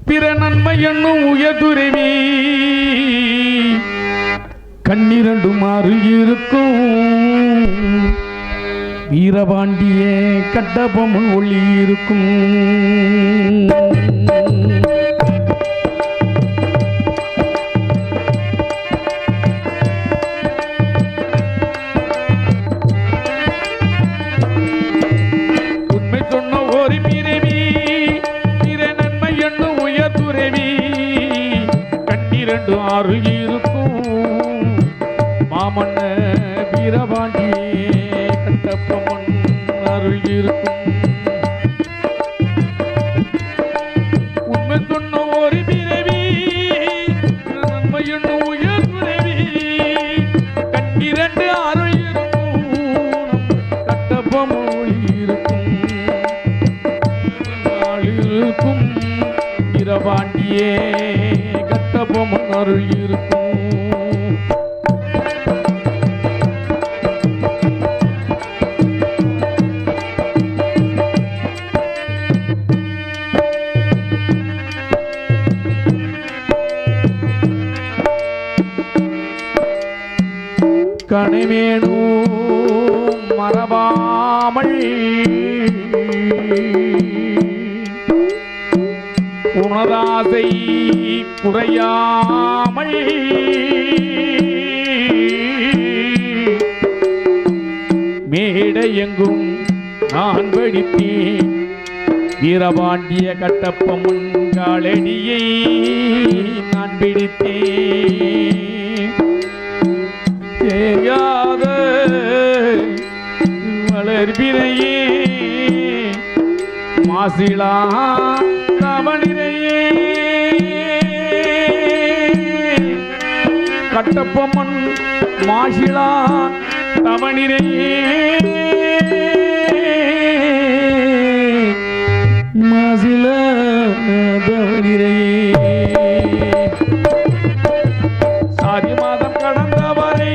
பிற நன்மை என்னும் உயர்துறவி கண்ணிரண்டு மாறு இருக்கும் வீரபாண்டிய கட்டபொம்மன் ஒளி இருக்கும். உண்மை சொன்ன ஒரு பிறவி பிற நன்மை என்னும் உயர்துறவி கண்ணிரண்டு ஆறு இருக்கும் மாமன்ன வீரபாண்டியே கட்டபொம்மன் அருள் இருக்கும். உண்மை சொன்ன ஒரு பிறவி நன்மை என்னும் உயர் துறவி கண்ணிரண்டு அருள் இருக்கும் கட்டபொம்மன் இருக்கும் இருக்கும் வீரபாண்டியே கட்டபொம்மன் அருள் இருக்கும். கனிவேணும் மரபாமல் உணராசை குறையாமல் மேடையெங்கும் நான் படித்தேன் வீரபாண்டிய கட்டபொம்மன் காலடியை நான் பிடித்தேன். செய்யாத வளர்பினையே மாசிலா தவணிரையே கட்டபொம்மன் மாசிலா தவணிரையே மாசிலா தவணிரையே சாதி மாதம் கடந்தவரை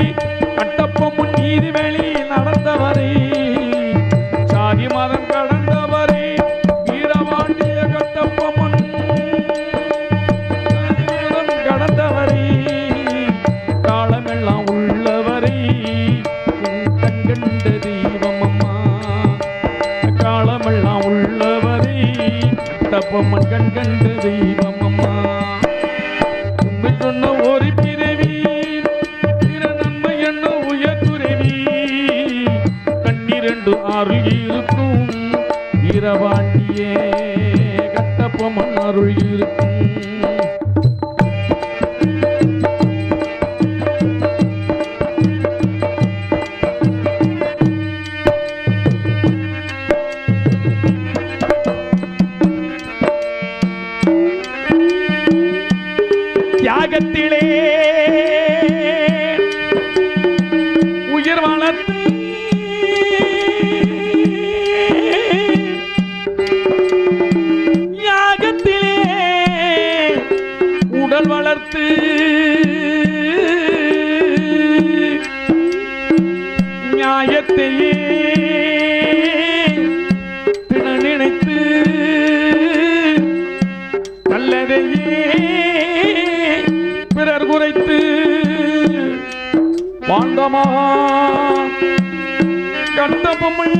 கட்டபொம்மன் நீதிவெளி நடந்தவரை சாதி மதம் கடந்தவரை வீரபாண்டிய கட்டபொம்மன் கடந்தவரை காலமெல்லாம் உள்ளவரை கண்கண்ட தெய்வம் அம்மா காலமெல்லாம் உள்ளவரை கட்டபொம்மன் கண்கண்ட தெய்வம் அம்மா. உண்மை சொன்ன ஒரு பிறவி கண்ணிரண்டு அருள் இருக்கும் வீரபாண்டியே கட்டபொம்மன் அருள் இருக்கும். தியாகத்திலே உயிர் வளர்த்து யாகத்திலே உடல் வளர்த்து நியாயத்தையே தின நினைத்து நல்லதையே பிறர் குறைத்து வாழ்ந்தமா கட்டபொம்மன்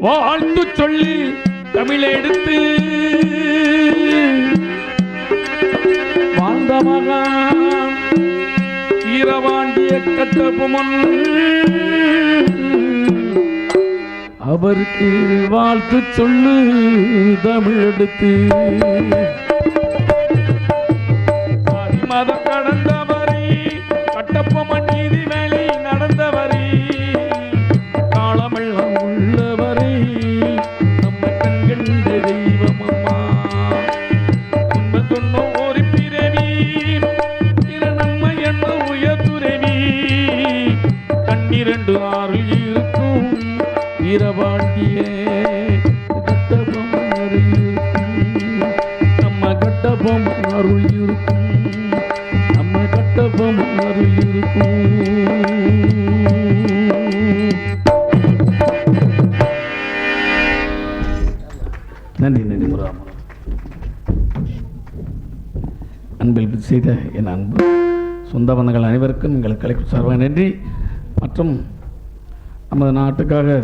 வாழ்த்து சொல்லி தமிழெடுத்து வாழ்ந்த மகான் வீரபாண்டிய கட்டபொம்மன் அவருக்கு வாழ்த்து சொல்லு தமிழெடுத்து சாதி மதம் கடந்தவரை கட்டபொம்மன் நீதிவெளி நடந்தவரை காலமெல்லாம் உள்ளவரை நம்ம கண்கண்ட தெய்வம் அம்மா. உண்மை சொன்ன ஒரு பிறவி நன்மை என்ன உயர்துறவி கண்ணிரண்டு ஆறு இருக்கும் வீரபாண்டிய கட்டபொம்மன் அருள் இருக்கும் நம்ம கட்டபொம்மன் அருள் இருக்கும் நம்ம கட்டபொம்மன் அருள் இருக்கும். நன்றி நன்றி முராமன். அன்பில் செய்த என் அன்பு சொந்த பந்தங்கள் அனைவருக்கும் எங்கள் கலை சார்பாக நன்றி. மற்றும் நமது நாட்டுக்காக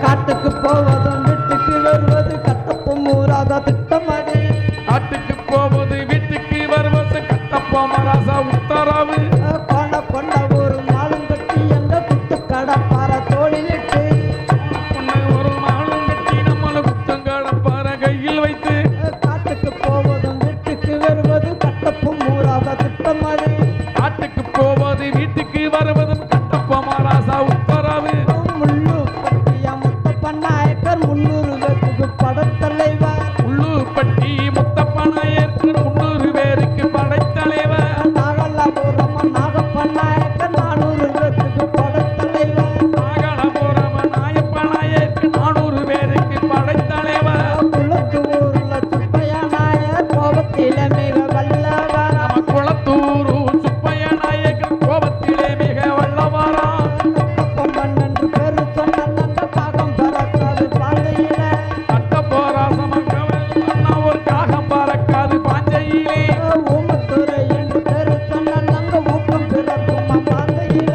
காட்டுக்கு போவதும் வீட்டுக்கு வருவது கட்டப்பம் ஊராத திட்டமடி. காட்டுக்கு போவது வீட்டுக்கு வருவது கட்டப்பம் ராசா உத்தரவு. கொண்ட கொண்ட ஒரு மாலும் கட்டி எங்க குத்து கடப்பார தோளிலிட்டு ஒரு மாலும் கட்டி நம்மள குத்தம் கடப்பார கையில் வைத்து காட்டுக்கு போவதும் வீட்டுக்கு வருவது கட்டப்பம் ஊராத திட்டமடி. காட்டுக்கு போவது வீட்டுக்கு வருவதும் கட்டப்பம் ராசா உத்தரவு. முள்ளு பட்டிய முத்தப்ப நாயக்கர் 300 பேருக்கு படத்தலைவர். உள்ளூர்பட்டி முத்தப்ப நாயக்கர் 300 பேருக்கு படைத்தலைவர். நாகலாபுரம் நாகப்ப நாயக்கர் 400 பேருக்கு படத்தலைவர். நாகலாபுரம் நாயப்ப நாயக்கர் 400 பேருக்கு படைத்தலைவர். குளத்தூர்ல சுப்பைய நாயர் கோபத்தில மிக வல்லவர். நம்ம குளத்தூரு சுப்பைய நாயக்கர் கோபத்திலே மிக வல்லவரா. கட்டப்பம் 12 பேர் சொன்ன நந்த பாகம் பறக்காது பாதையில. கட்டப்போராசமங்கவல் அண்ணா ஒரு காகம் பறக்காது பாஞ்சையிலே. ஊமத்துறை என்று பேர் சொன்ன நந்த ஊக்கம் பிறக்கும் பாதையில.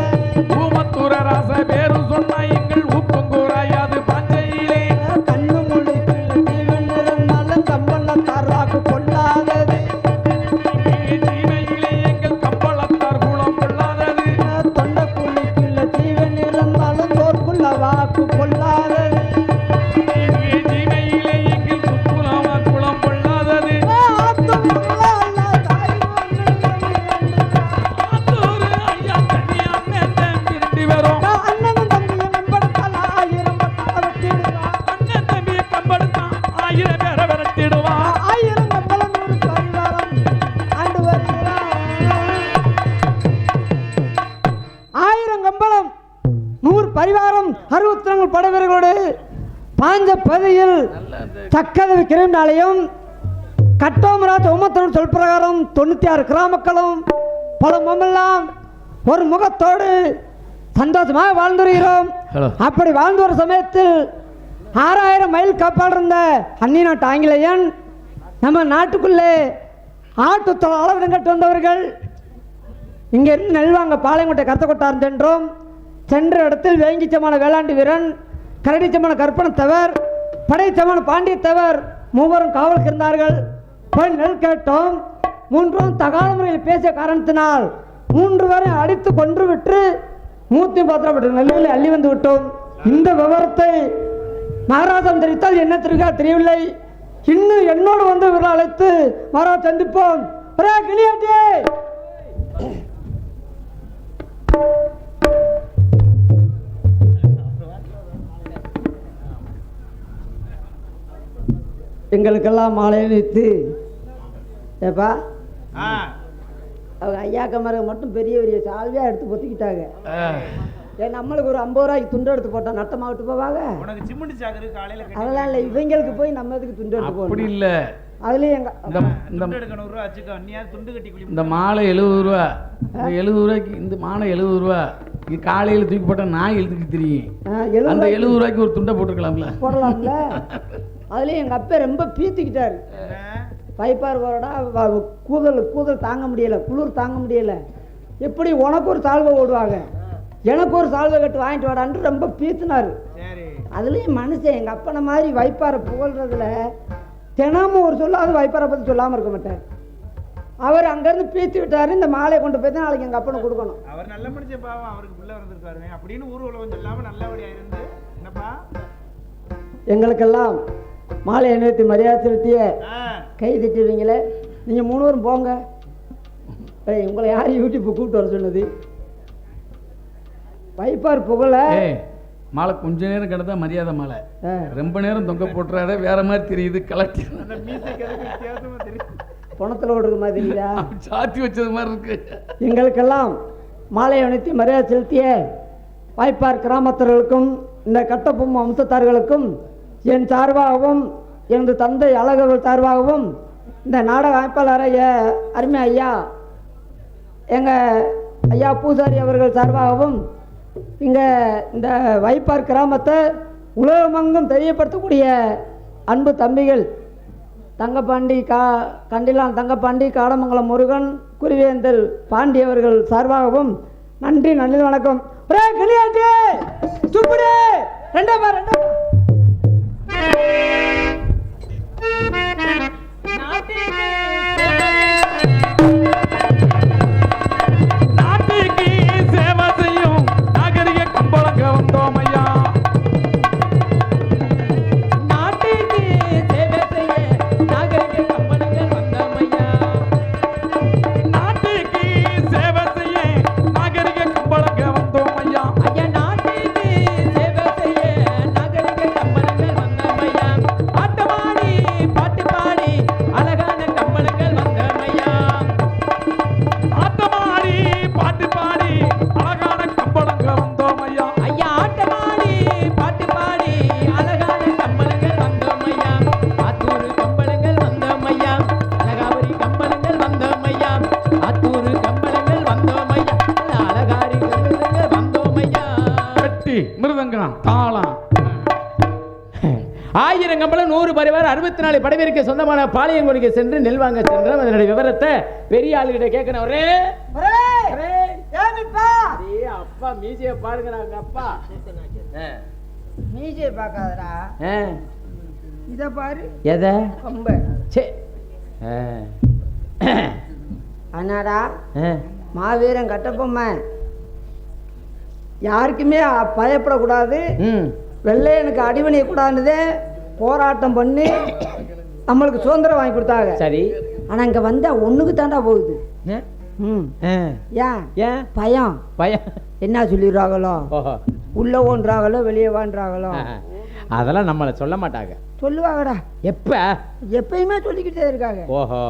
ஊமத்துர ராச பேரு சொன்ன எங்கள் ஊக்கம் கூறாயாது பாஞ்சையிலே. கண்ணு மொழிக்குள்ள ஜீவன் இருந்தாலும் கம்பள தாராக்கு கொள்ளாதது. ஜீவையிலே எங்கள் கம்பளத்தார் குளம் கொள்ளாதது. தொண்ட குழிக்குள்ள ஜீவன் இருந்தாலும் தோற்குள்ள வாக்கு கொள்ளாதது. ஜீவையிலே எங்கள் சுப்புலாமா குளம் கொள்ளாதது. ஆத்தூரு ஐயா தனி அண்ணன் திரும்பி வரும். அண்ணனும் தம்பியும் நண்படுத்தால் 1000 பட்டாள வெட்டிடுவான். அண்ணன் தம்பியை கம்பெடுத்தான் 1000 பேரை விரட்டிடுவான். 1000 கம்பளம் 100 பரிவாரம் ஆண்டு வருகிறான். 1000 கம்பளம் 100 பரிவாரம் 62 படைவீரர்களோடு பாஞ்ச பதியில் சக்கதவி கிரண்டாலயம் கட்டோமராஜ் உமத்தோடு சொல் பிரகாரம் 96 கிராமக்களும் பல மமெல்லாம் ஒரு முகத்தோடு சந்தோஷமாக வாழ்ந்து வருகிறோம். அப்படி வாழ்ந்து வரும் சமயத்தில் 6000 மைல் கப்பால் இருந்த அந்நிய நாட்டு ஆங்கிலேயன் நம்ம நாட்டுக்குள்ளே ஆட்டுத்தொலை அளவிடம் கட்டு வந்தவர்கள். இங்கே இருந்து நெல்வாங்க பாளையங்கோட்டை கருத்தக்கொட்டார் சென்றோம். சென்ற இடத்தில் வேங்கிச்சமான வேளாண்டி வீரன், கரடிச்சமான கற்பனத்தவர், படைச்சமான பாண்டியத்தவர் மூவரும் காவலுக்கு இருந்தார்கள். போய் நெல் கேட்டோம். 3 தகாத முறையில் பேசிய காரணத்தினால் 3 பேரை அடித்து கொன்று விட்டு 110 நெல்லில் அள்ளி வந்து விட்டோம். இந்த விவரத்தை மகாராஜன் தெரிவித்தால் என்ன தெரிவிக்க தெரியவில்லை. இன்னும் என்னோடு வந்து இவரை அழைத்து மகாராஜ் சந்திப்போம். ஒரே கிளியாட்டியே எங்களுக்கெல்லாம் மாலையில் வைத்து ஏப்பா அவங்க ஐயாக்கமார மட்டும் பெரிய பெரிய சால்வியாக எடுத்து பொத்திக்கிட்டாங்க. ஏன் நம்மளுக்கு ஒரு 50 ரூபாய்க்கு துண்டு எடுத்து போட்டோம் நட்டமாக விட்டு போவாங்க. அதெல்லாம் இல்லை, இவங்களுக்கு போய் நம்ம எதுக்கு துண்டு எடுத்து போகணும். அப்படி இல்லை, அதுலேயும் இந்த மாலை 70 ரூபா, 70 ரூபாய்க்கு இந்த மாலை 70 ரூபா. இது காலையில் தூக்கி போட்டால் நாய் எழுத்துக்கு தெரியும். அந்த 70 ரூபாய்க்கு ஒரு துண்டை போட்டுருக்கலாம்ல, போடலாம்ல. அதுலேயும் எங்கள் அப்பா ரொம்ப பீத்திக்கிட்டாரு. பைப்பார் போறடா கூதல் தாங்க முடியலை, குளிர் தாங்க முடியலை. எப்படி உனக்கு ஒரு சால்வை ஓடுவாங்க, எனக்கு ஒரு சால்வை கட்டு வாங்கிட்டு வாடான்னு ரொம்ப பீத்தினாரு. அதுலேயும் மனுஷன் எங்கள் அப்பனை மாதிரி வைப்பாரை புகழ்றதுல தினமும் ஒரு சொல்ல அது வைப்பாரை பற்றி சொல்லாமல் இருக்க மாட்டார். அவர் அங்கேருந்து பீத்தி விட்டாரு. இந்த மாலையை கொண்டு போய் தான் நாளைக்கு எங்கள் அப்பனை கொடுக்கணும். அவர் நல்ல மனுஷன் பாவம், அவருக்கு பிள்ளை வந்திருக்காரு அப்படின்னு ஊர் உலகம் சொல்லாமல் நல்லபடியாக இருந்து என்னப்பா எங்களுக்கெல்லாம் மாலை நிறுத்தி மரியாதை செலுத்திய கை திட்டுவீங்களே. நீங்கள் 3 பேரும் போங்க. உங்களை யார் யூடியூப் கூப்பிட்டு வர சொன்னது? வைப்பார் புகழ மாலை கொஞ்ச நேரம் கிடந்தா மரியாதை மாலை, ரொம்ப நேரம் தொங்க போட்டுறாரு வேற மாதிரி தெரியுது. கலட்டி பணத்தில் ஓடுற மாதிரி தெரியுதா? சாத்தி வச்சது மாதிரி இருக்கு. எங்களுக்கெல்லாம் மாலை அணித்தி மரியாதை செலுத்திய வாய்ப்பார் கிராமத்தர்களுக்கும் இந்த கட்டபொம்மை அம்சத்தார்களுக்கும் என் சார்பாகவும் எனது தந்தை அழகவர் சார்பாகவும் இந்த நாடக அமைப்பாளர் அருமை ஐயா எங்கள் ஐயா பூசாரி அவர்கள் சார்பாகவும் இங்கே இந்த வைப்பார் கிராமத்தை உலகமெங்கும் தெரியப்படுத்தக்கூடிய அன்பு தம்பிகள் தங்கப்பாண்டி கண்டிலான் தங்கப்பாண்டி, காடமங்கலம் முருகன், குருவேந்தல் பாண்டி அவர்கள் சார்பாகவும் நன்றி வணக்கம். நாட்டுக்கு சேவை செய்யும் நாகரிக கம்பளங்க வந்தோம் ஐயா. நாட்டுக்கு சேவை செய்ய நாகரிக கம்பளங்கள் வந்தோம் ஐயா. நாட்டுக்கு சேவை செய்ய நாகரிக கம்பளங்க வந்தோம் ஐயா. ஐயா நாட்டுக்கு சேவை செய்ய நாகரிக கம்பளங்கள் வந்தோம் ஐயா. பாட்டுமாடி பாட்டு பாடி அழகான கம்பளங்கள் வந்தோம் ஐயா. ஆட்டமாடி பாட்டு பாடி அழகான கம்பளங்க வந்தோம் ஐயா. ஐயா ஆட்டமாடி பாட்டு பாடி அழகான கம்பளங்கள் வந்தோம் ஐயா. ஆத்தூரு கம்பளங்கள் வந்தோம் ஐயா. அழகாவரி கம்பளங்கள் வந்தோம் ஐயா. ஆத்தூரு கம்பளங்கள் வந்தோம் ஐயா. அழகாரி கம்பளங்கள் வந்தோம் ஐயா. வெட்டி மிருதங்கம் தாளம் 1000 கம்பளம் 100 பரிவார் 64 படைவீருக்கு சொந்தமான பாளையங்கோடிக்கு சென்று நெல் வாங்க சென்றோம். அதனுடைய விவரத்தை பெரிய ஆளுகிட்ட கேட்கணும். அப்பா மீசைய பாருங்க. அப்பா மீசையை பார்க்காதடா, இதை பாரு. எதை கம்ப சே அண்ணாடா மாவீரன் கட்டபொம்மை யாருக்குமே பயப்படக்கூடாது, வெள்ளையனுக்கு அடிவணிய கூடாதுன்னதே போராட்டம் பண்ணி நம்மளுக்கு சுதந்திரம் வாங்கி கொடுத்தாங்க. சரி, ஆனா இங்க வந்தா ஒண்ணுக்கு தாண்டா போகுது. ஏன் பயம் என்ன சொல்லிடுறாங்களோ, உள்ள ஓன்றாங்களோ வெளியே வான்றாங்களோ, அதெல்லாம் நம்மள சொல்ல மாட்டாங்க. சொல்லுவாங்கடா, எப்பயுமே சொல்லிக்கிட்டே இருக்காங்க. ஓஹோ,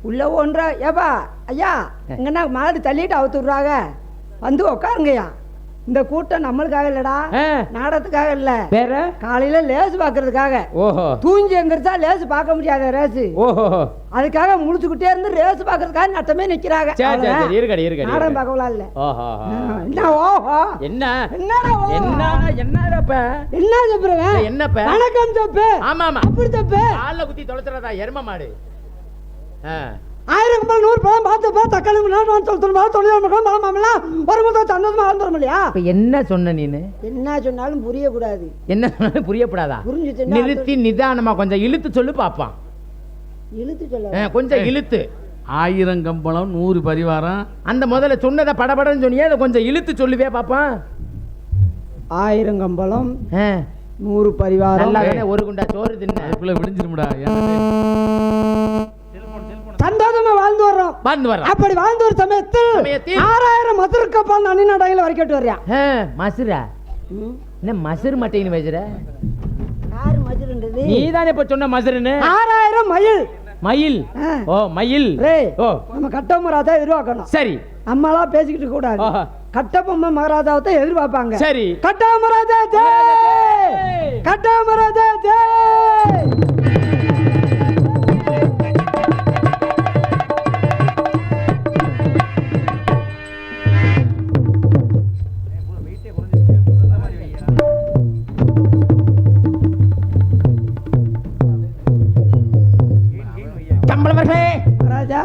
உள்ள ஓன்றா ஏப்பா ஐயா இங்கன்னா மாடு தள்ளிட்டு அவுத்துடுறாங்க, வந்து உக்காருங்கய்யா. இந்த கூட்டம் நம்மளுக்காக இல்லடா, நாடகத்துக்காக இல்ல, வேற காலையில லேசு பாக்குறதுக்காக. ஓஹோ, தூங்கி எந்திரிச்சா லேசு பார்க்க முடியாத ரேசு. ஓஹோ, அதுக்காக முழிச்சுக்கிட்டே இருந்து ரேசு பாக்குறதுக்காக நட்டமே நிக்கிறாங்க. நாடகம் பார்க்கலாம் இல்ல. என்ன ஓஹோ, என்ன என்னப்ப வணக்கம் தப்பு. ஆமா ஆமா, அப்படி தப்பு ஆள குத்தி தொலைச்சறதா எரும மாடு. 1000 கம்பளம் 100 பழம் பார்த்து தக்காளி என்ன சொன்ன நீனு? என்ன சொன்னாலும் புரியக்கூடாது. என்ன சொன்னாலும் புரியப்படாதா? புரிஞ்சுச்சு. நிறுத்தி நிதானமா கொஞ்சம் இழுத்து சொல்லு பாப்பான். இழுத்து சொல்ல கொஞ்சம் இழுத்து. 1000 கம்பளம் 100 பரிவாரம். அந்த முதல்ல சொன்னதை படபடன்னு சொன்னியே, அதை கொஞ்சம் இழுத்து சொல்லுவே பாப்பான். 1000 கம்பளம் 100 பரிவாரம். ஒரு குண்டா சோறு தின்ன அதுக்குள்ள விடிஞ்சிருமுடா. சந்தோஷமா வாழ்ந்து வர்றோம். அப்படி வாழ்ந்து ஒரு சமயத்தில் 6000 மசுரு கப்பால் அண்ணி நாடகங்களை வரைக்கிட்டு வர்றியா? மசுரா என்ன மசுரு மட்டைன்னு வச்சுற? யாரு மசுருன்றது? நீ தானே இப்ப சொன்ன மசுருன்னு. 6000 மயில். மயில்? ஓ மயில். ஓ நம்ம கட்டபொம்மை மகாராஜா எதிர்பார்க்கணும். சரி, நம்மளா பேசிக்கிட்டு கூடாது. கட்டபொம்மை மகாராஜாவை தான் எதிர்பார்ப்பாங்க. சரி, கட்டபொம்மை மகாராஜா ஜெய், கட்டபொம்மை மகாராஜா ஜெய். ராஜா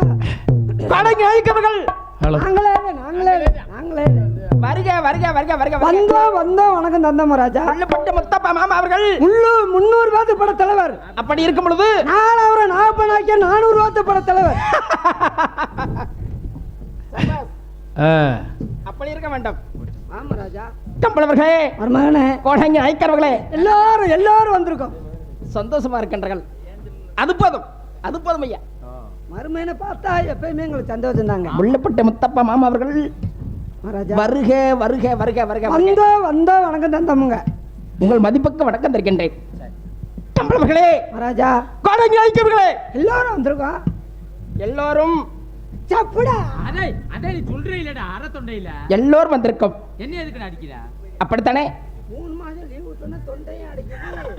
படங்க அழிக்கவர்கள் நாங்களே வருக வருக வருக வருக வந்தோம். வணக்கம் தந்தம் ராஜா. பட்டு முத்தப்பா மாமா அவர்கள் 300 வாத்து பட தலைவர். அப்படி இருக்கும் பொழுது நான் அவரை நாகப்பனாக்கிய 400 வாத்து பட தலைவர். அப்படி இருக்க வேண்டும். ஆமா ராஜா. கம்பளவர்களே, மருமகனே, கோடங்க ஐக்கர்களே, எல்லாரும் வந்திருக்கோம். சந்தோஷமா இருக்கின்றார்கள். அது போதும் ஐயா. மருமகனை பார்த்தா எப்பயுமே எங்களுக்கு சந்தோஷம் தாங்க. முள்ளப்பட்ட முத்தப்பா மாமா அவர்கள் மகாராஜா வருக வருக வருக வருக வருக. வந்த வந்த வணக்கம் தந்தமுங்க. உங்கள் மதிப்புக்கு வணக்கம் தருகின்றேன். கம்பளமகளே, மகாராஜா கோடங்கி ஐக்கியவர்களே, எல்லாரும் வந்திருக்கோம். எல்லோரும் சப்புடா அதே அதே நீ சொல்றே இல்லடா அரை தொண்டையில எல்லோரும் வந்திருக்கோம். என்ன எதுக்கு அடிக்கிற அப்படித்தானே? 3 மாசம் லீவ் விட்டோன்னா தொண்டையும் அடைக்குது.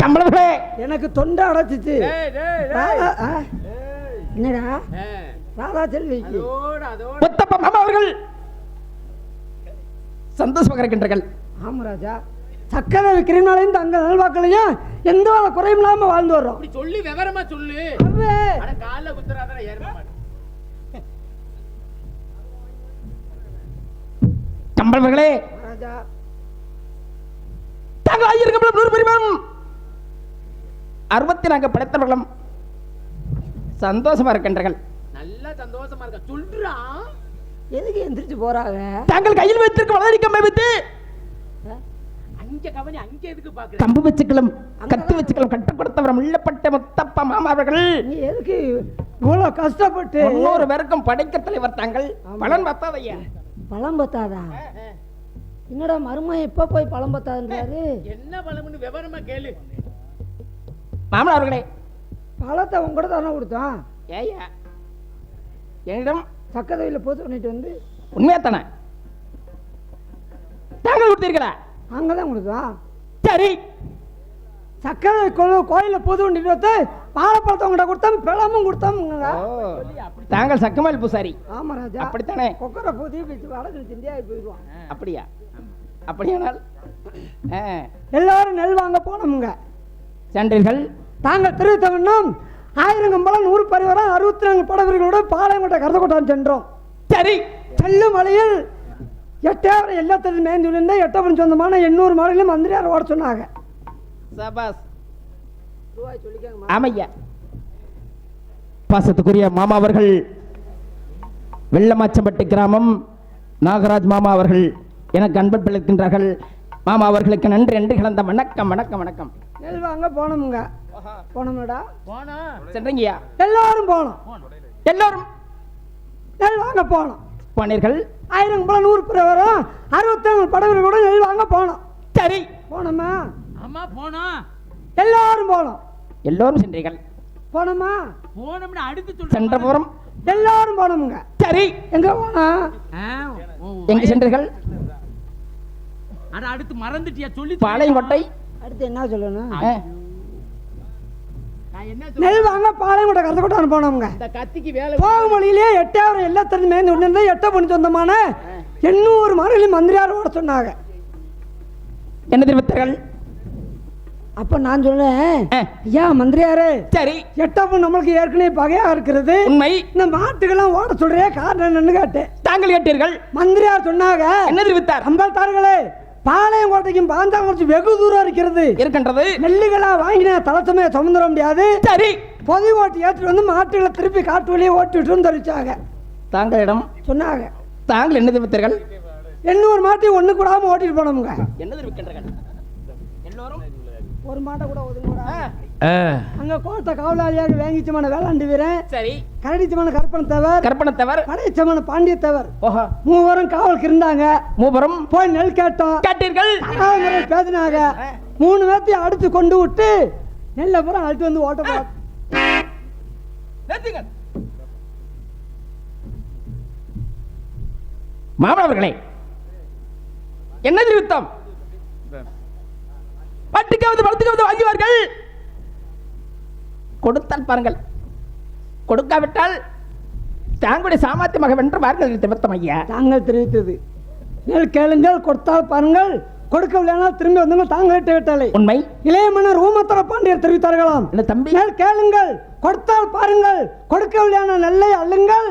கம்பளமகளே, எனக்கு தொண்டை அடைச்சிச்சு. ராதா- ஆ? என்னடா ராதா செல்விக்கு முத்தப்ப மாமா அவர்கள் சந்தோஷமாக இருக்கின்றார்கள். ஆமராஜா சக்கரை விற்கிறனாலையும் தங்க நல்வாக்களையும் எந்த ஒரு குறையும் இல்லாம வாழ்ந்து வர்றோம். அப்படி சொல்லி விவரமா சொல்லு. அவ்வே. அட கால்ல குத்துறாதடா ஏறமா மாட்டே. கம்பளமகளே, மகாராஜா தாங்கள் ஆயிரம் 100 பெருமான் 64 படைத்தவர்களும் சந்தோஷமா இருக்கின்றார்கள். நல்ல சந்தோஷமா இருக்க சொல்றா. எதுக்கு எந்திரிச்சு போறாங்க? தாங்கள் கையில் வைத்திருக்கும் வளரி கம்பை வைத்து அங்க கவனி அங்க எதுக்கு பாக்குற? கம்பு வச்சுக்களும் கத்து வச்சுக்களும் கற்றுக் கொடுத்தவரும் உள்ளப்பட்ட முத்தப்பா மாமா அவர்கள் நீ எதுக்கு இவ்வளவு கஷ்டப்பட்டு 100 பேருக்கும் படைக்க தலைவர். தாங்கள் பலன் பத்தாதையா? பழம் பத்தாதா? என்னடா மருமகன் எப்ப போய் பழம் பத்தாதுன்றாரு? என்ன பழம்னு விவரமா கேளு. மாமன் அவர்களே, பழத்தை உங்க கூட தானே கொடுத்தான். ஏயா என்னிடம் சக்கரையில போத்து பண்ணிட்டு வந்து உண்மையா தானே தாங்கள் கொடுத்தீர்களா? அங்கதான் கொடுத்தான். சரி, சக்கரை கோயில போது கொண்டுட்டு வந்து வாழைப்பழத்தை உங்கள்கிட்ட கொடுத்தோம், பழமும் கொடுத்தோம். தாங்கள் சக்கமல் பூசாரி. ஆமா ராஜா. அப்படித்தானே? கொக்கரை போதி வச்சு வளர்ந்து திண்டியாகி போயிடுவான். அப்படியா? அப்படியானால் எல்லாரும் நெல் வாங்க போனோமுங்க. சென்றீர்கள். தாங்கள் தெரிவித்த வண்ணம் 1000 கம்பளம் 100 பரிவாரம் 64 படவர்களோடு பாளையங்கோட்டை கருத்தக்கோட்டான் சென்றோம். சரி, செல்லும் வழியில் 8 எல்லாத்தையும் மேய்ந்து விழுந்த 8 சொந்தமான 800 மாடுகளையும் மந்திரியார் ஓட சொன்னாங்க. சபாஸ். ஆமையா, பாசத்துக்குரிய மாமா அவர்கள் வெள்ளமாச்சம்பட்டி கிராமம் நாகராஜ் மாமா அவர்கள் எனக்கு அன்பு பிழைக்கின்றார்கள். மாமா அவர்களுக்கு நன்றி என்று கலந்த வணக்கம் வணக்கம் வணக்கம். நெல் வாங்க போனோமுங்க. போனோம்டா. போனா சென்றீங்கயா? எல்லாரும் போனோம். எல்லோரும் நெல் வாங்க போனோம். போனீர்கள். 1000 கம்பளம் 100 பரிவாரம் 64 படவர்களோடு நெல் வாங்க போனோம். சரி, போனோமா? ஆமா போனா. எல்லாரும் போனோம். எல்லோரும் சென்றீர்கள். போனோமா? போனோம்னு அடுத்து சொல்ற. சென்றபுறம் எல்லாரும் போனோமுங்க. சரி, எங்க போனா? எங்கு சென்றீர்கள்? அட அடுத்து மறந்துட்டியா சொல்லி. பாளையங்கோட்டை. அடுத்து என்ன சொல்லணும்? நான் என்ன நெல் வாங்க பாளையங்கோட்டை கருத்தக்கோட்டான் போனோமுங்க. இந்த கத்திக்கு வேலை போகும் வழியிலே 8 எல்லாத்தையும் மேய்ந்து கொண்டு 8 சொந்தமான 800 மாடுகளையும் மந்திரியார் ஓட சொன்னாங்க. என்ன தெரிவித்தார்கள்? அப்ப நான் சொன்னேன், ஐயா மந்திரியாரு, சரி, 8 நம்மளுக்கு ஏற்கனவே பகையா இருக்கிறது, உண்மை. இந்த மாட்டுக்கெல்லாம் ஓட சொல்றே காரணம் என்னன்னு கேட்டேன். தாங்கள் கேட்டீர்கள். மந்திரியார் சொன்னாங்க, என்ன தெரிவித்தார்? அம்பல்தார்களே, பாளையங்கோட்டைக்கும் பாஞ்சாங்குறிச்சி வெகு தூரம் இருக்கிறது, இருக்கின்றது. நெல்லுகளா வாங்கினா தளத்தமே சுமந்துட முடியாது, சரி, பொதி ஓட்டி ஏற்றிட்டு வந்து மாட்டுகளை திருப்பி காட்டு வழியே ஓட்டிட்டு தெரிவிச்சாங்க. தாங்களிடம் சொன்னாங்க. தாங்கள் என்ன தெரிவித்தார்கள்? 800 மாட்டையும் ஒண்ணு கூடாம ஓட்டிட்டு போனோமுங்க. என்ன தெரிவிக்கின்றார்கள்? எல்லோரும் ஒரு மாட்டை கூட ஒதுங்கூடா. அங்க கோட்டை காவலாளியாக வேங்கிச்சமான வேளாண்டு வீரன், சரி, கரடிச்சமான கற்பனத்தவர், கற்பனத்தவர், படைச்சமான பாண்டியத்தவர், ஓஹோ, மூவரும் காவலுக்கு இருந்தாங்க. மூவரும் போய் நெல் கேட்டோம். கேட்டீர்கள். பேசினாங்க. 3 பேர்த்தையும் அடிச்சு கொண்டு விட்டு நெல்லை பூரா அழுத்து வந்து ஓட்ட போட. மாமன் அவர்களே, என்ன தெரிவித்தோம்? பட்டுக்காவது பழத்துக்காவது வாங்குவார்கள். கொடுத்தால் பாருங்கள், கொடுக்காவிட்டால் தாங்களுடைய சாமர்த்தியமாக வென்று வார்கள் தெரிவித்தோம். ஐயா, தாங்கள் தெரிவித்தது நெல் கேளுங்கள், கொடுத்தால் பாருங்கள், கொடுக்கவில்லைனால் திரும்பி வந்து தாங்கள் விட்டாலே. உண்மை. இளைய மன்னர் ஊமத்தர பாண்டியர் தெரிவித்தார்களாம், என்ன தம்பி? நெல் கேளுங்கள், கொடுத்தால் பாருங்கள், கொடுக்கவில்லையான நெல்லை அள்ளுங்கள்,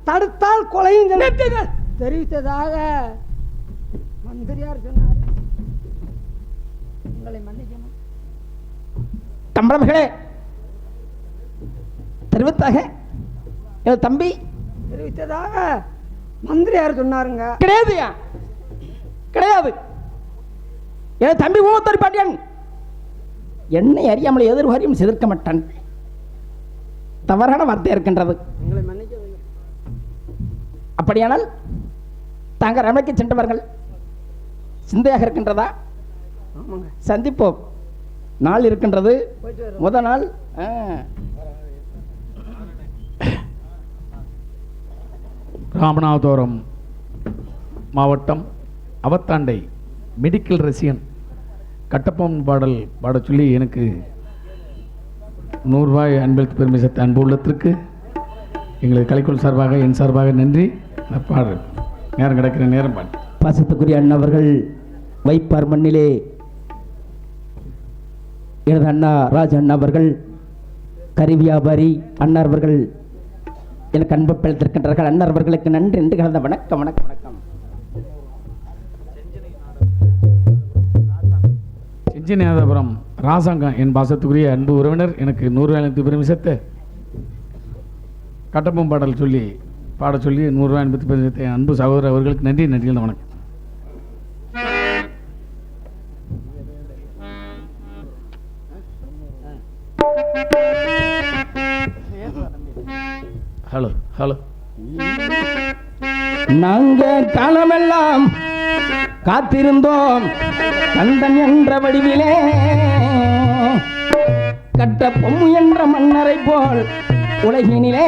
தடுத்தால் கொலையும் தெரிவித்ததாக மந்திரியார் சொன்னார். உங்களை மன்னிக்கணும். கம்பளமகளே, தெரிவித்தாக என் தம்பி தெரிவித்ததாக மந்திரியார் சொன்னாருங்க. கிடையாதுயா, கிடையாது. என் தம்பி ஊமத்தூர் பாண்டியன் என்னை அறியாமல் எதிர்வாரியும் செதிர்க்க மாட்டான். தவறான வார்த்தை இருக்கின்றது. உங்களை மன்னிக்க வேண்டும். அப்படியானால் தாங்கள் ரமணிக்கு சென்றவர்கள் சிந்தையாக இருக்கின்றதா? சந்திப்போம். நாள் இருக்கின்றது. முதல் நாள் ராமநாதபுரம் மாவட்டம் அவத்தாண்டை மெடிக்கல் ரசிகன் கட்டப்பொம்மன் பாடல் பாடச் சொல்லி எனக்கு 100 ரூபாய் அன்பளித்து பெருமை சேர்த்த அன்பு உள்ளத்திற்கு எங்களது கலைக்குழு சார்பாக என் சார்பாக நன்றி. நான் பாடுறேன். நேரம் கிடைக்கிற நேரம் பாடு. பாசத்துக்குரிய அண்ணா அவர்கள் வைப்பார் மண்ணிலே எனது அண்ணா ராஜ் அண்ணா அவர்கள் கரி வியாபாரி அண்ணா அவர்கள் எனக்கு அன்பு பிழைத்திருக்கின்றார்கள். அண்ணா அவர்களுக்கு நன்றி என்று கலந்த வணக்கம் வணக்கம் வணக்கம். செஞ்சிநாதபுரம் ராசாங்கம் என் பாசத்துக்குரிய அன்பு உறவினர் எனக்கு 100 ரூபாய் பெருமை சேர்த்த கட்டப்பொம்மன் பாடல் சொல்லி பாட சொல்லி 100 ரூபாய் அன்பளித்து பெருமை சேர்த்த அன்பு சகோதரர் அவர்களுக்கு நன்றி. நன்றி வணக்கம். Hello hello. நாங்க காலமெல்லாம் காத்திருந்தோம் கந்தன் என்ற வடிவிலே கட்ட பொம்மு என்ற மன்னரை போல் உலகினிலே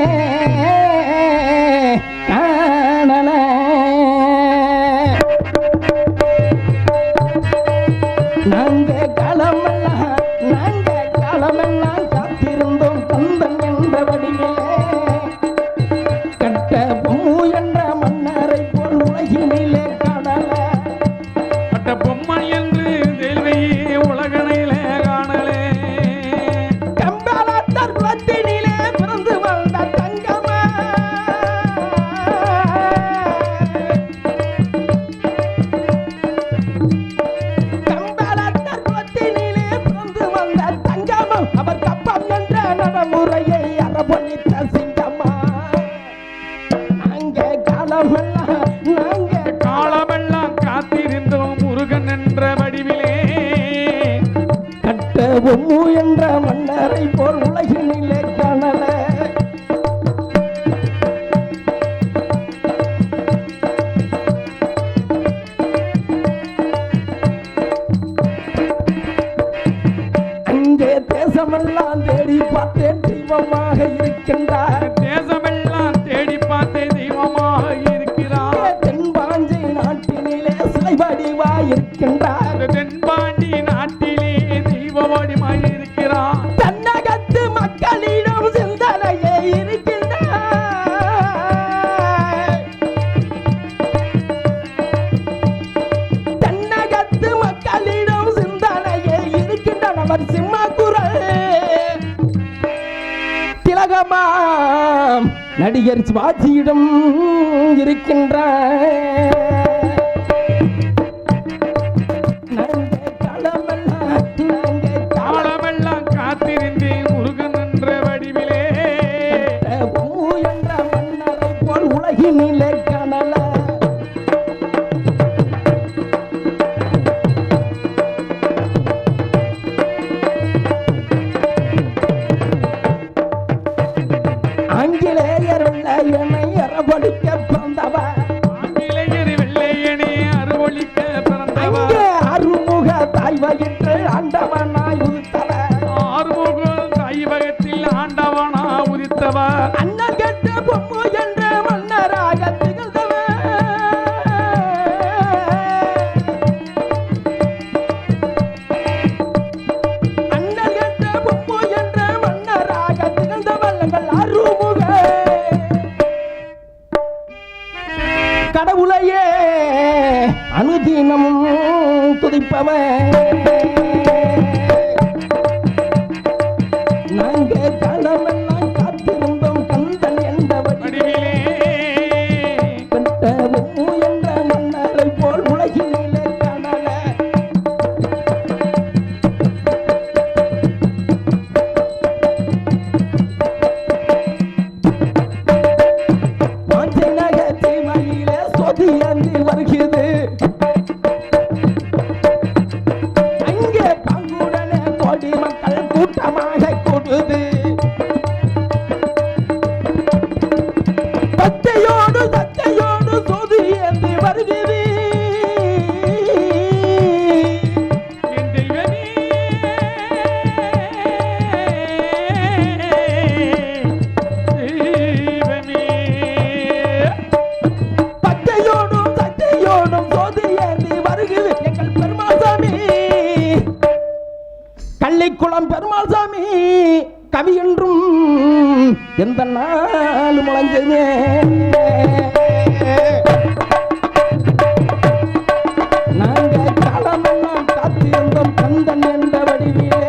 காணல. நாங்க காலமெல்லாம் காத்திருந்தோம் கந்தன் என்ற வடிவிலே கட்ட பொம்மு என்ற மன்னரை போல் உலகினிலே காணல. கட்ட பொம்மன் என்று தேவையே உலகனையிலே காணலே. கம்பளத்தர் குலத்தினிலே பிறந்து வந்த தங்கமா கம்பளத்தர் குலத்தினிலே பிறந்து வந்த தங்கமா அவர் கப்பம் என்ற நடைமுறையை அரபணித்த சிங்கம்மா. நாங்க காலமெல்லாம் காத்திருந்தோம் முருகன் என்ற வடிவிலே கட்ட பொம்மு என்ற மன்னரை போல் உலகினிலே காணல. அங்கே தேசமெல்லாம் தேடி பார்த்தேன் தெய்வமாக இருக்கின்றார். தேசமெல்லாம் தேடி பார்த்தேன் தெய்வமாக இருக்கிறார். தென்பாஞ்சி நாட்டினிலே சிலை வடிவாய் இருக்கின்றார். தென்பாண்டி நாட்டிலே தெய்வ வடிவாய் இருக்கிறார். தன்னகத்து மக்களிடம் சிந்தனையே இருக்கின்றார். தன்னகத்து மக்களிடம் சிந்தனையே இருக்கின்றார். அவர் சிம்ம குரல் திலகமாம் நடிகர் சிவாஜியிடம் இருக்கின்றார். காலமெல்லாம் காத்திருந்தேன் முருகன் என்ற வடிவிலே பொம்மு என்ற மன்னரை போல் உலகினிலே காணல. ஆங்கிலேயர் வெள்ளையனை அரவடிக்க பிறந்தவர். ஆங்கிலேயர் வெள்ளையனே அறுவழிக்க பிறந்தவர். அங்கே அருமுக தாய் வயிற்று ஆண்டவனாய் உதித்தவர். ஆறுமுகம் தைவகத்தில் ஆண்டவனா உதித்தவர். அண்ணன் கெட்ட பொம்மு என்ற மன்னராக திகழ்ந்தவர். அண்ணன் கெட்ட பொம்மு என்ற மன்னராக திகழ்ந்தவர் எங்கள் அருமுக கடவுளையே அனுதினம் துதிப்பவர். நாங்க காலமெல்லாம் காத்திருந்தோம் சாமி கவி என்றும் எந்த நாள் முளைஞ்சது நாங்க காலமெல்லாம் காத்திருந்தோம் கந்தன் என்ற வடிவிலே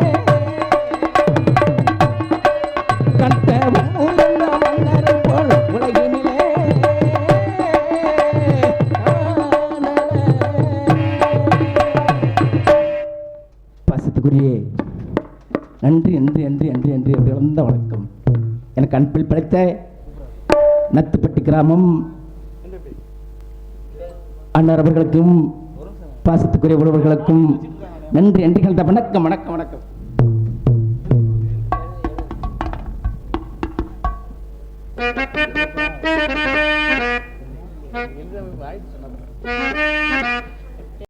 கட்டவும் உயர்ந்த மன்னரை போல் உலகினிலே பாசத்துக்குரியே நன்றி நன்றி நன்றி நன்றி நன்றி இழந்த வணக்கம். எனக்கு அன்பில் படைத்த நத்துப்பட்டி கிராமம் அண்ணர் அவர்களுக்கும் பாசத்துக்குரிய உறவுகளுக்கும் நன்றி நன்றி கலந்த வணக்கம் வணக்கம் வணக்கம்.